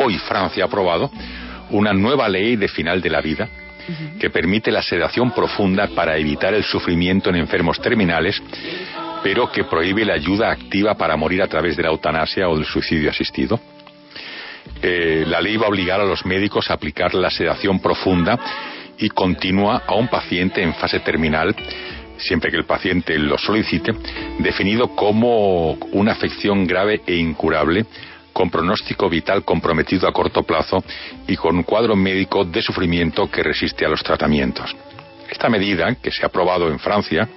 hoy Francia ha aprobado una nueva ley de final de la vida que permite la sedación profunda para evitar el sufrimiento en enfermos terminales, pero que prohíbe la ayuda activa para morir a través de la eutanasia o del suicidio asistido. La ley va a obligar a los médicos a aplicar la sedación profunda y continua a un paciente en fase terminal, siempre que el paciente lo solicite, definido como una afección grave e incurable, con pronóstico vital comprometido a corto plazo y con un cuadro médico de sufrimiento que resiste a los tratamientos. Esta medida, que se ha aprobado en Francia,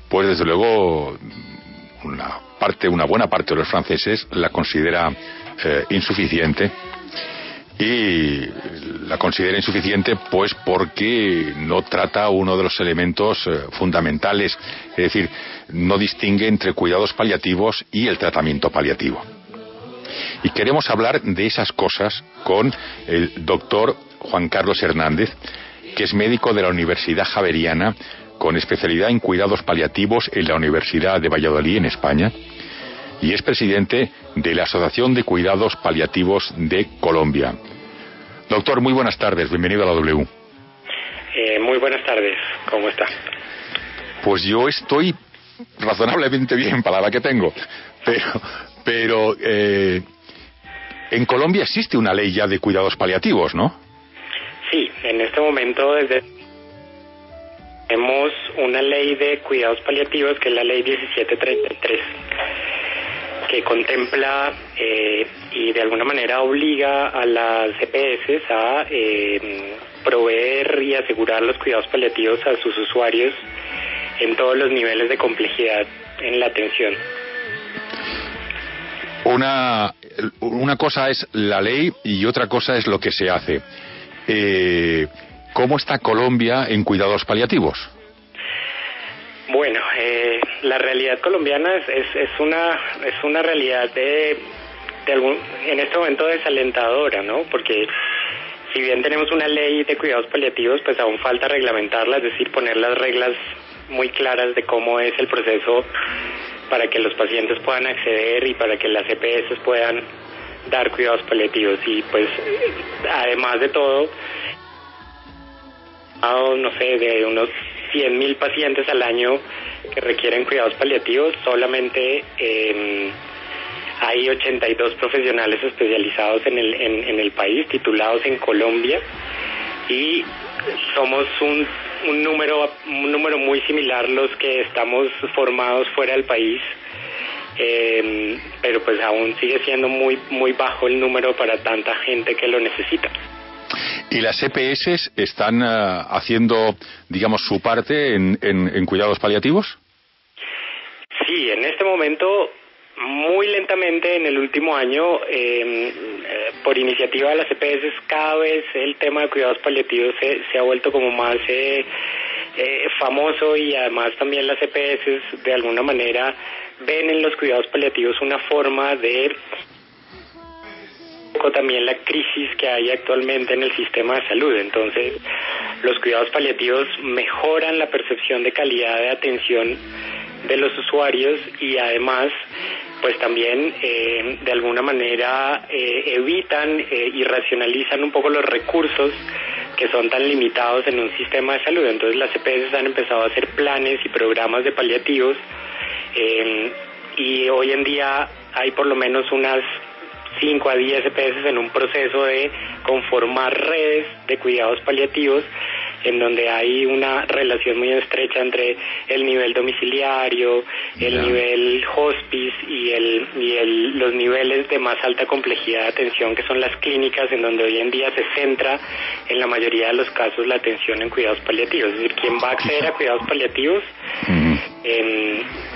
pues desde luego una buena parte de los franceses la considera insuficiente, y la considera insuficiente pues porque no trata uno de los elementos fundamentales, es decir, no distingue entre cuidados paliativos y el tratamiento paliativo. Y queremos hablar de esas cosas con el doctor Juan Carlos Hernández, que es médico de la Universidad Javeriana, con especialidad en cuidados paliativos en la Universidad de Valladolid, en España, y es presidente de la Asociación de Cuidados Paliativos de Colombia. Doctor, muy buenas tardes, bienvenido a la W. Muy buenas tardes, ¿cómo está? Pues yo estoy razonablemente bien para la que tengo, pero en Colombia existe una ley ya de cuidados paliativos, ¿no? Sí, en este momento tenemos una ley de cuidados paliativos que es la ley 1733, que contempla y de alguna manera obliga a las EPS a proveer y asegurar los cuidados paliativos a sus usuarios en todos los niveles de complejidad en la atención. Una cosa es la ley y otra cosa es lo que se hace. ¿Cómo está Colombia en cuidados paliativos? Bueno, la realidad colombiana es una realidad en este momento desalentadora, ¿no? Porque si bien tenemos una ley de cuidados paliativos, pues aún falta reglamentarla, es decir, poner las reglas muy claras de cómo es el proceso para que los pacientes puedan acceder y para que las EPS puedan dar cuidados paliativos. Y pues además de todo, no sé, de unos 100,000 pacientes al año que requieren cuidados paliativos, solamente hay 82 profesionales especializados en el país, titulados en Colombia, y somos un número muy similar los que estamos formados fuera del país, pero pues aún sigue siendo muy bajo el número para tanta gente que lo necesita. ¿Y las EPS están haciendo, digamos, su parte en cuidados paliativos? Sí, en este momento, muy lentamente en el último año, por iniciativa de las EPS, cada vez el tema de cuidados paliativos se ha vuelto como más famoso, y además también las EPS de alguna manera ven en los cuidados paliativos una forma de también la crisis que hay actualmente en el sistema de salud. Entonces, los cuidados paliativos mejoran la percepción de calidad de atención de los usuarios, y además pues también de alguna manera evitan y racionalizan un poco los recursos que son tan limitados en un sistema de salud. Entonces las EPS han empezado a hacer planes y programas de paliativos, y hoy en día hay por lo menos unas 5 a 10 EPS en un proceso de conformar redes de cuidados paliativos, en donde hay una relación muy estrecha entre el nivel domiciliario, el nivel hospice y los niveles de más alta complejidad de atención, que son las clínicas, en donde hoy en día se centra en la mayoría de los casos la atención en cuidados paliativos. Es decir, quien va a acceder a cuidados paliativos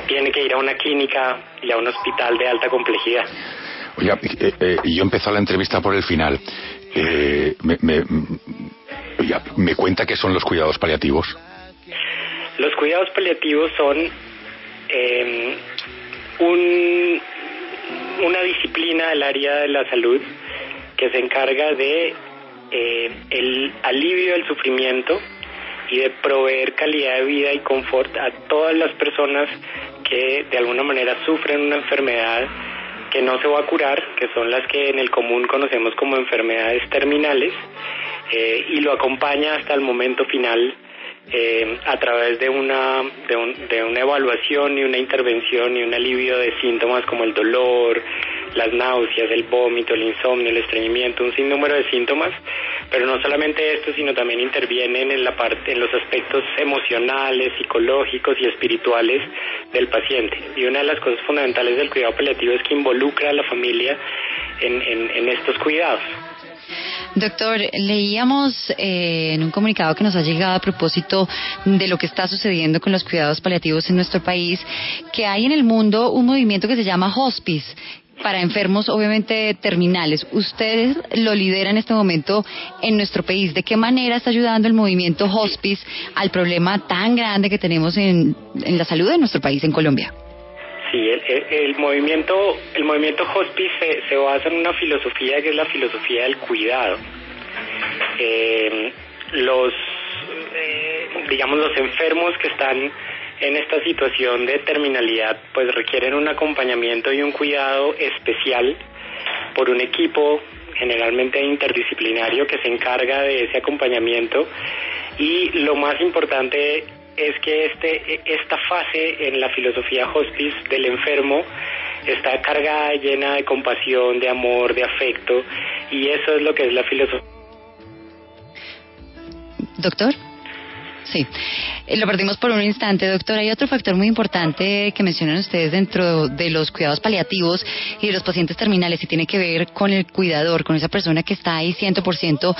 tiene que ir a una clínica y a un hospital de alta complejidad. Oye, yo empezó la entrevista por el final. Me cuenta qué son los cuidados paliativos. Los cuidados paliativos son una disciplina del área de la salud que se encarga de el alivio del sufrimiento y de proveer calidad de vida y confort a todas las personas que de alguna manera sufren una enfermedad que no se va a curar, que son las que en el común conocemos como enfermedades terminales, y lo acompaña hasta el momento final a través de una evaluación y una intervención y un alivio de síntomas como el dolor, las náuseas, el vómito, el insomnio, el estreñimiento, un sinnúmero de síntomas, pero no solamente esto, sino también intervienen en los aspectos emocionales, psicológicos y espirituales del paciente. Y una de las cosas fundamentales del cuidado paliativo es que involucra a la familia en estos cuidados. Doctor, leíamos en un comunicado que nos ha llegado a propósito de lo que está sucediendo con los cuidados paliativos en nuestro país, que hay en el mundo un movimiento que se llama hospice, para enfermos obviamente terminales. Ustedes lo lideran en este momento en nuestro país. ¿De qué manera está ayudando el movimiento hospice al problema tan grande que tenemos en la salud de nuestro país, en Colombia? Sí, el movimiento hospice se basa en una filosofía que es la filosofía del cuidado. Los enfermos que están en esta situación de terminalidad pues requieren un acompañamiento y un cuidado especial por un equipo generalmente interdisciplinario que se encarga de ese acompañamiento, y lo más importante es que esta fase en la filosofía hospice del enfermo está cargada, llena de compasión, de amor, de afecto, y eso es lo que es la filosofía. ¿Doctor? Sí, lo perdimos por un instante, doctor. Hay otro factor muy importante que mencionan ustedes dentro de los cuidados paliativos y de los pacientes terminales, y tiene que ver con el cuidador, con esa persona que está ahí 100%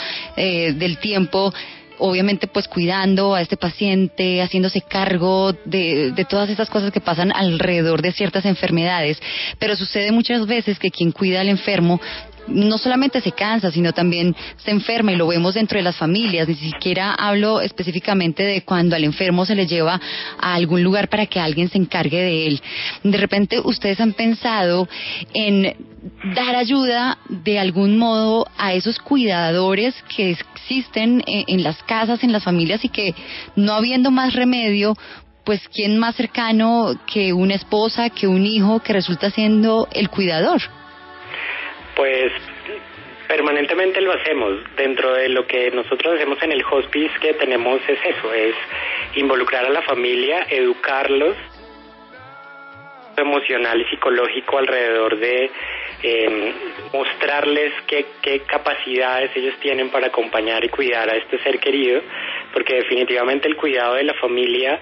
del tiempo, obviamente pues cuidando a este paciente, haciéndose cargo de todas estas cosas que pasan alrededor de ciertas enfermedades. Pero sucede muchas veces que quien cuida al enfermo no solamente se cansa, sino también se enferma, y lo vemos dentro de las familias. Ni siquiera hablo específicamente de cuando al enfermo se le lleva a algún lugar para que alguien se encargue de él. De repente, ¿ustedes han pensado en dar ayuda de algún modo a esos cuidadores que existen en las casas, en las familias, y que no habiendo más remedio, pues quién más cercano que una esposa, que un hijo, que resulta siendo el cuidador? Pues permanentemente lo hacemos. Dentro de lo que nosotros hacemos en el hospice que tenemos es eso, es involucrar a la familia, educarlos emocional y psicológico alrededor de mostrarles qué capacidades ellos tienen para acompañar y cuidar a este ser querido, porque definitivamente el cuidado de la familia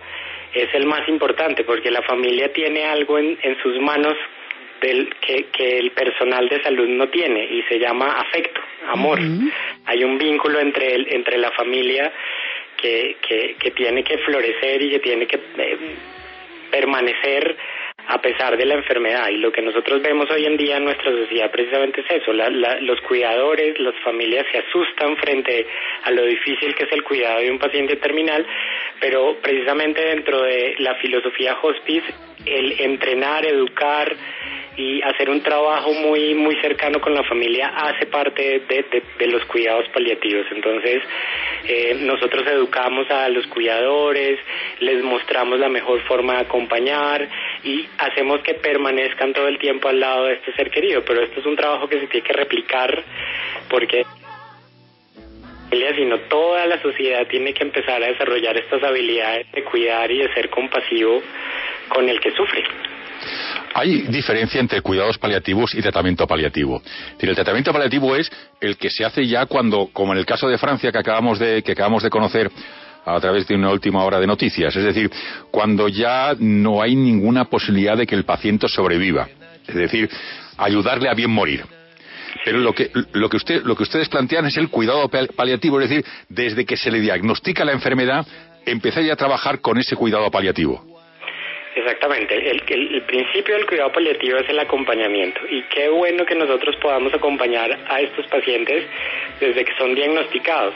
es el más importante, porque la familia tiene algo en sus manos que el personal de salud no tiene, y se llama afecto, amor. Uh-huh. Hay un vínculo entre la familia que tiene que florecer y que tiene que permanecer a pesar de la enfermedad, y lo que nosotros vemos hoy en día en nuestra sociedad precisamente es eso. Los cuidadores, las familias se asustan frente a lo difícil que es el cuidado de un paciente terminal, pero precisamente dentro de la filosofía hospice, el entrenar, educar y hacer un trabajo muy muy cercano con la familia hace parte de los cuidados paliativos. Entonces nosotros educamos a los cuidadores, les mostramos la mejor forma de acompañar y hacemos que permanezcan todo el tiempo al lado de este ser querido. Pero esto es un trabajo que se tiene que replicar, porque sino toda la sociedad tiene que empezar a desarrollar estas habilidades de cuidar y de ser compasivo con el que sufre. Hay diferencia entre cuidados paliativos y tratamiento paliativo. El tratamiento paliativo es el que se hace ya cuando, como en el caso de Francia que acabamos de conocer a través de una última hora de noticias, es decir, cuando ya no hay ninguna posibilidad de que el paciente sobreviva, es decir, ayudarle a bien morir. Pero lo que ustedes plantean es el cuidado paliativo, es decir, desde que se le diagnostica la enfermedad, empezar ya a trabajar con ese cuidado paliativo. Exactamente, el principio del cuidado paliativo es el acompañamiento, y qué bueno que nosotros podamos acompañar a estos pacientes desde que son diagnosticados.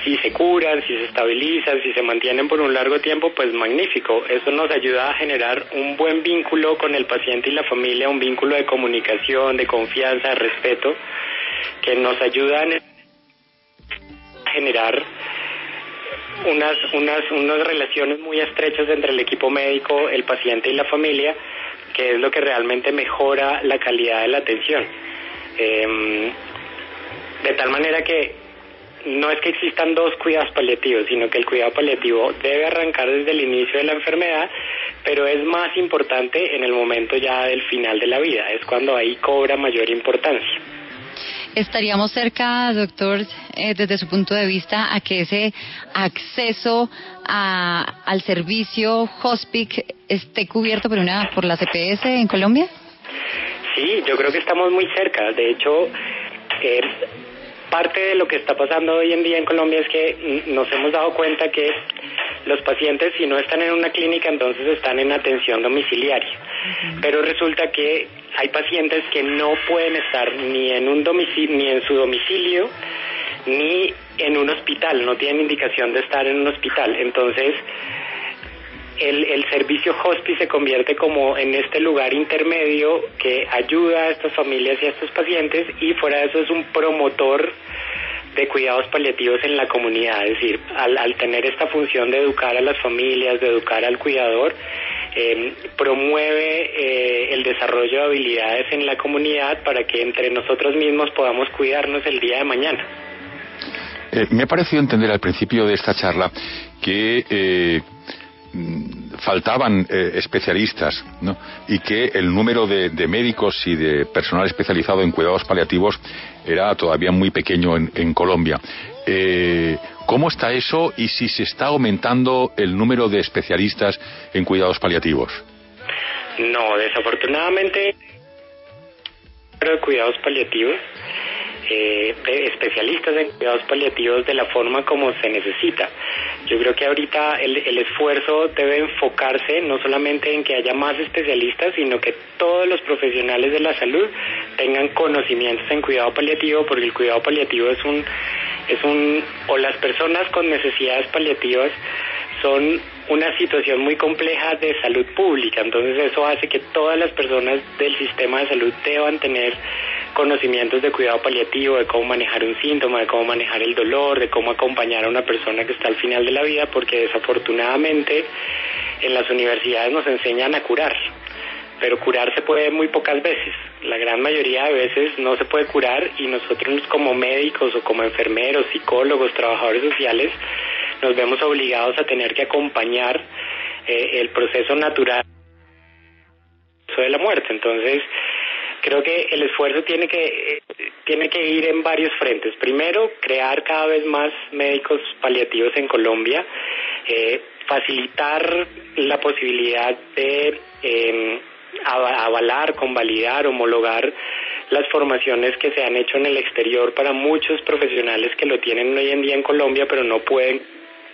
Si se curan, si se estabilizan, si se mantienen por un largo tiempo, pues magnífico. Eso nos ayuda a generar un buen vínculo con el paciente y la familia, un vínculo de comunicación, de confianza, de respeto, que nos ayudan a generar unas relaciones muy estrechas entre el equipo médico, el paciente y la familia, que es lo que realmente mejora la calidad de la atención. De tal manera que no es que existan dos cuidados paliativos, sino que el cuidado paliativo debe arrancar desde el inicio de la enfermedad, pero es más importante en el momento ya del final de la vida, es cuando ahí cobra mayor importancia. ¿Estaríamos cerca, doctor, desde su punto de vista, a que ese acceso al servicio Hospice esté cubierto por la CPS en Colombia? Sí, yo creo que estamos muy cerca. De hecho, parte de lo que está pasando hoy en día en Colombia es que nos hemos dado cuenta que los pacientes, si no están en una clínica, entonces están en atención domiciliaria. Pero resulta que hay pacientes que no pueden estar ni en su domicilio ni en un hospital, no tienen indicación de estar en un hospital. Entonces, el servicio hospice se convierte como en este lugar intermedio que ayuda a estas familias y a estos pacientes, y fuera de eso es un promotor de cuidados paliativos en la comunidad. Es decir, al tener esta función de educar a las familias, de educar al cuidador, promueve el desarrollo de habilidades en la comunidad para que entre nosotros mismos podamos cuidarnos el día de mañana. Me ha parecido entender al principio de esta charla que faltaban especialistas, ¿no? Y que el número de médicos y de personal especializado en cuidados paliativos era todavía muy pequeño en Colombia. ¿Cómo está eso y si se está aumentando el número de especialistas en cuidados paliativos? No, desafortunadamente, de cuidados paliativos, de especialistas en cuidados paliativos de la forma como se necesita. Yo creo que ahorita el esfuerzo debe enfocarse no solamente en que haya más especialistas, sino que todos los profesionales de la salud tengan conocimientos en cuidado paliativo, porque el cuidado paliativo o las personas con necesidades paliativas son una situación muy compleja de salud pública. Entonces eso hace que todas las personas del sistema de salud deban tener conocimientos de cuidado paliativo, de cómo manejar un síntoma, de cómo manejar el dolor, de cómo acompañar a una persona que está al final de la vida, porque desafortunadamente en las universidades nos enseñan a curar, pero curar se puede muy pocas veces. La gran mayoría de veces no se puede curar, y nosotros como médicos o como enfermeros, psicólogos, trabajadores sociales, nos vemos obligados a tener que acompañar el proceso natural de la muerte. Entonces, creo que el esfuerzo tiene que ir en varios frentes. Primero, crear cada vez más médicos paliativos en Colombia, facilitar la posibilidad de avalar, convalidar, homologar las formaciones que se han hecho en el exterior para muchos profesionales que lo tienen hoy en día en Colombia, pero no pueden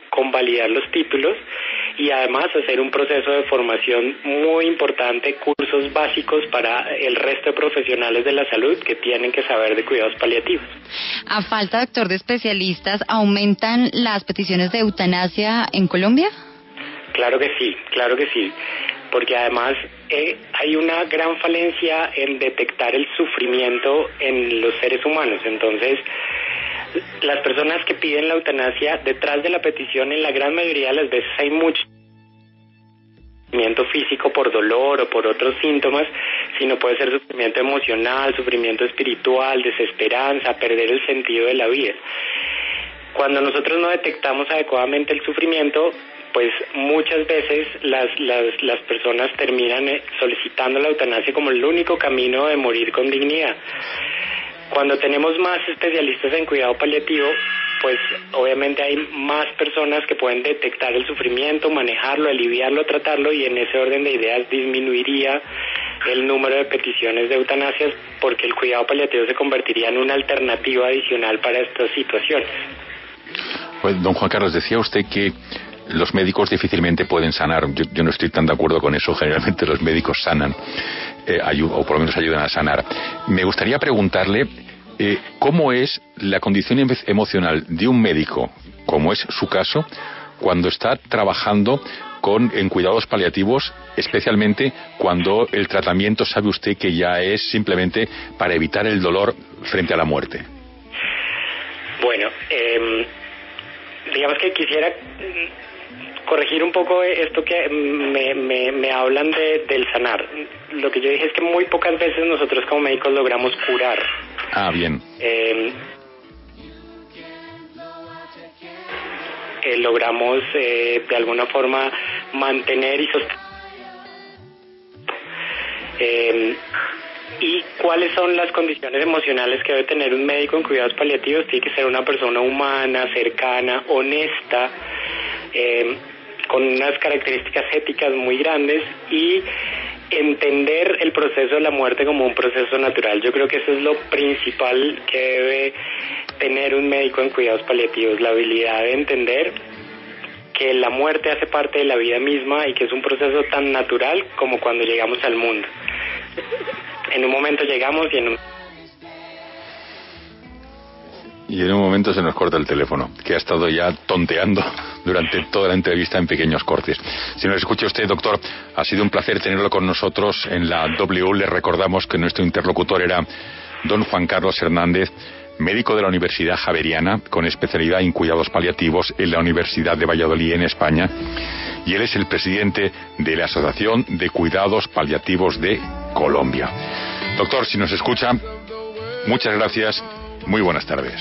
convalidar los títulos, y además hacer un proceso de formación muy importante, cursos básicos para el resto de profesionales de la salud que tienen que saber de cuidados paliativos. A falta, doctor, de especialistas, ¿aumentan las peticiones de eutanasia en Colombia? Claro que sí, porque además hay una gran falencia en detectar el sufrimiento en los seres humanos. Entonces, las personas que piden la eutanasia, detrás de la petición, en la gran mayoría de las veces hay mucho sufrimiento físico por dolor o por otros síntomas, sino puede ser sufrimiento emocional, sufrimiento espiritual, desesperanza, perder el sentido de la vida. Cuando nosotros no detectamos adecuadamente el sufrimiento, pues muchas veces las personas terminan solicitando la eutanasia como el único camino de morir con dignidad. Cuando tenemos más especialistas en cuidado paliativo, pues obviamente hay más personas que pueden detectar el sufrimiento, manejarlo, aliviarlo, tratarlo, y en ese orden de ideas disminuiría el número de peticiones de eutanasias, porque el cuidado paliativo se convertiría en una alternativa adicional para estas situaciones. Pues, don Juan Carlos, decía usted que los médicos difícilmente pueden sanar. Yo no estoy tan de acuerdo con eso. Generalmente los médicos sanan, o por lo menos ayudan a sanar. Me gustaría preguntarle cómo es la condición emocional de un médico, como es su caso, cuando está trabajando en cuidados paliativos, especialmente cuando el tratamiento, sabe usted, que ya es simplemente para evitar el dolor frente a la muerte. Bueno, digamos que quisiera corregir un poco esto que me hablan del sanar. Lo que yo dije es que muy pocas veces nosotros como médicos logramos curar. Ah, bien. Logramos de alguna forma mantener y sostener. ¿Y cuáles son las condiciones emocionales que debe tener un médico en cuidados paliativos? Tiene que ser una persona humana, cercana, honesta, con unas características éticas muy grandes y entender el proceso de la muerte como un proceso natural. Yo creo que eso es lo principal que debe tener un médico en cuidados paliativos, la habilidad de entender que la muerte hace parte de la vida misma y que es un proceso tan natural como cuando llegamos al mundo. En un momento llegamos y en un momento se nos corta el teléfono, que ha estado ya tonteando durante toda la entrevista en pequeños cortes. Si nos escucha usted, doctor, ha sido un placer tenerlo con nosotros en la W. Le recordamos que nuestro interlocutor era don Juan Carlos Hernández, médico de la Universidad Javeriana, con especialidad en cuidados paliativos en la Universidad de Valladolid, en España, y él es el presidente de la Asociación de Cuidados Paliativos de Colombia. Doctor, si nos escucha, muchas gracias, muy buenas tardes.